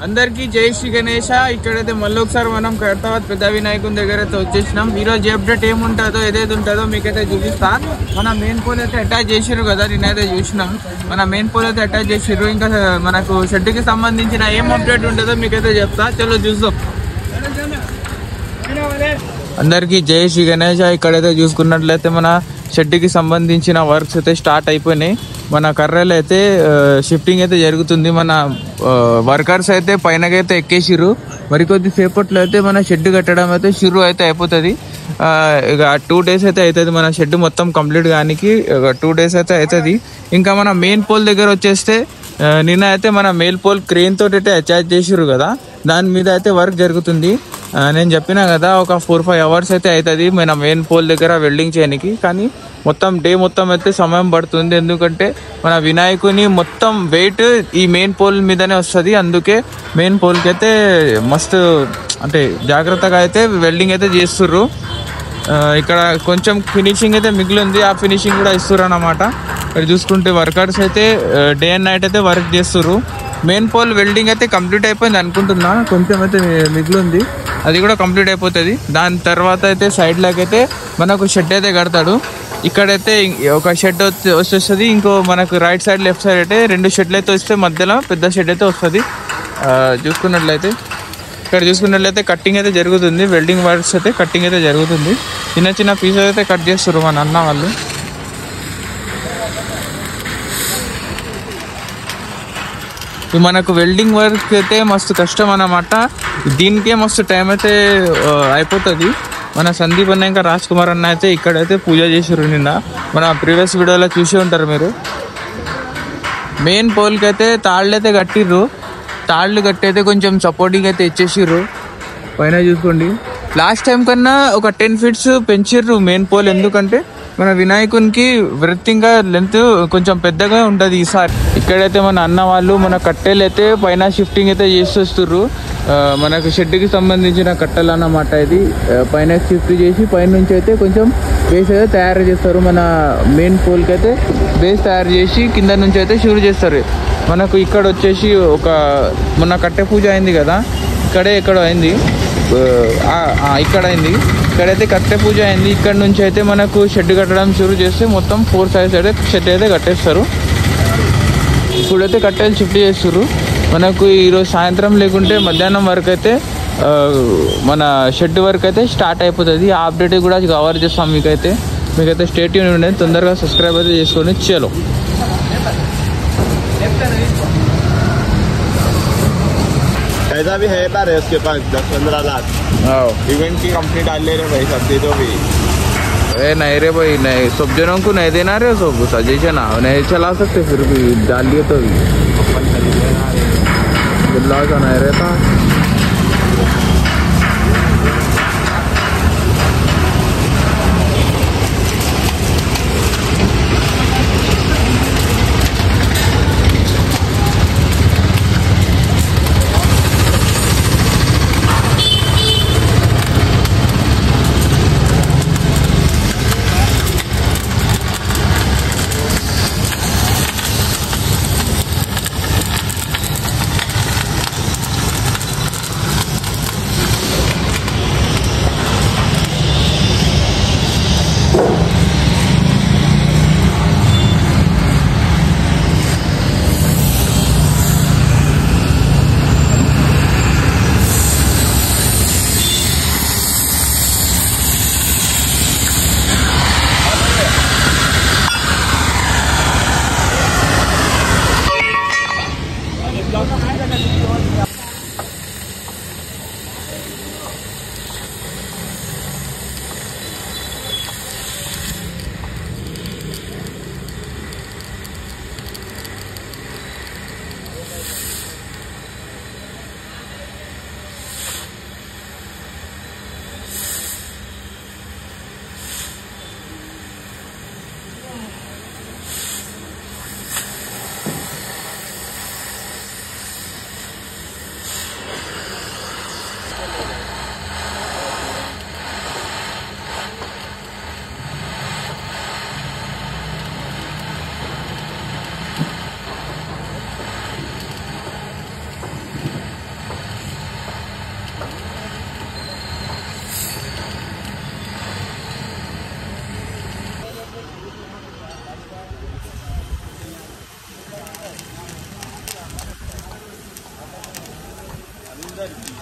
అందరికీ జై శ్రీ గణేష. ఇక్కడైతే మళ్ళీ ఒకసారి మనం ఖైరతాబాద్ పెద్ద వినాయకుని దగ్గర అయితే వచ్చేసినాం. ఈరోజు అప్డేట్ ఏముంటుందో ఏదైతే ఉంటుందో మీకైతే చూపిస్తా. మన మెయిన్ పోల్ అయితే అటాచ్ చేసిర్రు కదా, నేనైతే చూసినాం. మన మెయిన్ పోల్ అయితే అటాచ్ చేసిర్రు. ఇంకా మనకు షెడ్కి సంబంధించిన ఏం అప్డేట్ ఉంటుందో మీకైతే చెప్తా. చలో చూద్దాం. అందరికీ జై శ్రీ గణేష. ఇక్కడైతే చూసుకున్నట్లయితే మన షెడ్కి సంబంధించిన వర్క్స్ అయితే స్టార్ట్ అయిపోయినాయి. మన కర్రలు అయితే షిఫ్టింగ్ అయితే జరుగుతుంది. మన వర్కర్స్ అయితే పైనకైతే ఎక్కేసిర్రు. మరికొద్ది సేపట్లో అయితే మన షెడ్ కట్టడం అయితే షురు అయితే అయిపోతుంది. ఇక 2 days అయితే అవుతుంది మన షెడ్ మొత్తం కంప్లీట్ కానికి. 2 days అయితే అవుతుంది. ఇంకా మన మెయిన్ పోల్ దగ్గర వచ్చేస్తే నిన్న అయితే మన మెయిన్ పోల్ క్రెయిన్ తోటి అయితే అటాచ్ చేసిర్రు కదా, దాని మీద అయితే వర్క్ జరుగుతుంది. నేను చెప్పినా కదా ఒక 4-5 hours అయితే అవుతుంది మన మెయిన్ పోల్ దగ్గర వెల్డింగ్ చేయడానికి. కానీ మొత్తం డే మొత్తం అయితే సమయం పడుతుంది. ఎందుకంటే మన వినాయకుని మొత్తం వెయిట్ ఈ మెయిన్ పోల్ మీదనే వస్తుంది. అందుకే మెయిన్ పోల్కి అయితే మస్తు అంటే జాగ్రత్తగా అయితే వెల్డింగ్ అయితే చేస్తుర్రు. ఇక్కడ కొంచెం ఫినిషింగ్ అయితే మిగిలింది, ఆ ఫినిషింగ్ కూడా ఇస్తుర్రు అన్నమాట. ఇక్కడ చూసుకుంటే వర్కర్స్ అయితే డే అండ్ నైట్ అయితే వర్క్ చేస్తుర్రు. మెయిన్ పోల్ వెల్డింగ్ అయితే కంప్లీట్ అయిపోయింది అనుకుంటున్నా, కొంచెం అయితే మిగిలింది, అది కూడా కంప్లీట్ అయిపోతుంది. దాని తర్వాత అయితే సైడ్ లాకైతే మనకు షెడ్ అయితే కడతాడు. ఇక్కడైతే ఒక షెడ్ వచ్చేస్తుంది. ఇంకో మనకు రైట్ సైడ్ లెఫ్ట్ సైడ్ అయితే 2 షెడ్లు అయితే వస్తే మధ్యలో పెద్ద షెడ్ అయితే వస్తుంది. ఇక్కడ చూసుకున్నట్లయితే కట్టింగ్ అయితే జరుగుతుంది. వెల్డింగ్ వర్క్స్ అయితే కట్టింగ్ అయితే జరుగుతుంది. చిన్న చిన్న పీసెస్ అయితే కట్ చేస్తారు మన అన్న వాళ్ళు. మనకు వెల్డింగ్ వర్క్ అయితే మస్తు కష్టం అన్నమాట. దీనికే మస్తు టైం అయితే అయిపోతుంది. మన సందీప్ అన్న ఇంకా రాజ్ కుమార్ అన్న అయితే ఇక్కడైతే పూజ చేసారు నిన్న. మన ప్రీవియస్ వీడియోలో చూసి ఉంటారు మీరు. మెయిన్ పోల్కి అయితే తాళ్ళు అయితే కట్టిర్రు. తాళ్ళు కట్టి అయితే కొంచెం సపోర్టింగ్ అయితే ఇచ్చేసిర్రు. పైన చూసుకోండి, లాస్ట్ టైం కన్నా ఒక 10 feet పెంచిర్రు మెయిన్ పోల్. ఎందుకంటే మన వినాయకునికి వృత్తిగా లెంత్ కొంచెం పెద్దగా ఉంటుంది ఈసారి. ఇక్కడైతే మన అన్న వాళ్ళు మన కట్టెలు అయితే పైన షిఫ్టింగ్ అయితే చేసేస్తుర్రు. మనకు షెడ్కి సంబంధించిన కట్టెలు అన్నమాట. ఇది పైన షిఫ్ట్ చేసి పైనుంచి అయితే కొంచెం బేస్ అయితే తయారు చేస్తారు. మన మెయిన్ పోల్కి అయితే బేస్ తయారు చేసి కింద నుంచి అయితే షూరు చేస్తారు. మనకు ఇక్కడ వచ్చేసి మొన్న కట్టె పూజ అయింది కదా, ఇక్కడ అయింది, ఇక్కడ అయింది. ఇక్కడైతే కట్టె పూజ అయింది. ఇక్కడ నుంచి అయితే మనకు షెడ్ కట్టడం షురు చేస్తే మొత్తం 4 sides అయితే షెడ్ అయితే కట్టేస్తారు. ఇప్పుడైతే కట్టెలు షిఫ్ట్ చేస్తారు. మనకు ఈరోజు సాయంత్రం లేకుంటే మధ్యాహ్నం వరకు అయితే మన షెడ్ వరకు అయితే స్టార్ట్ అయిపోతుంది. ఆ అప్డేట్ కూడా కవర్ చేస్తాం మీకైతే స్టే ట్యూన్ ఉండండి. తొందరగా సబ్స్క్రైబ్ అయితే చేసుకోండి. చలో ऐसा भी है पर है उसके पास 10-15 लाख इवेंट की कंपनी डाल ले रहे भाई, सब दे दो भी। नहीं रे भाई, नहीं सब जनों को नहीं देना रे, सब सजेशन नहीं चला सकते, फिर भी डाल लिए तो भी बिल्ला का नहीं रहता। इधर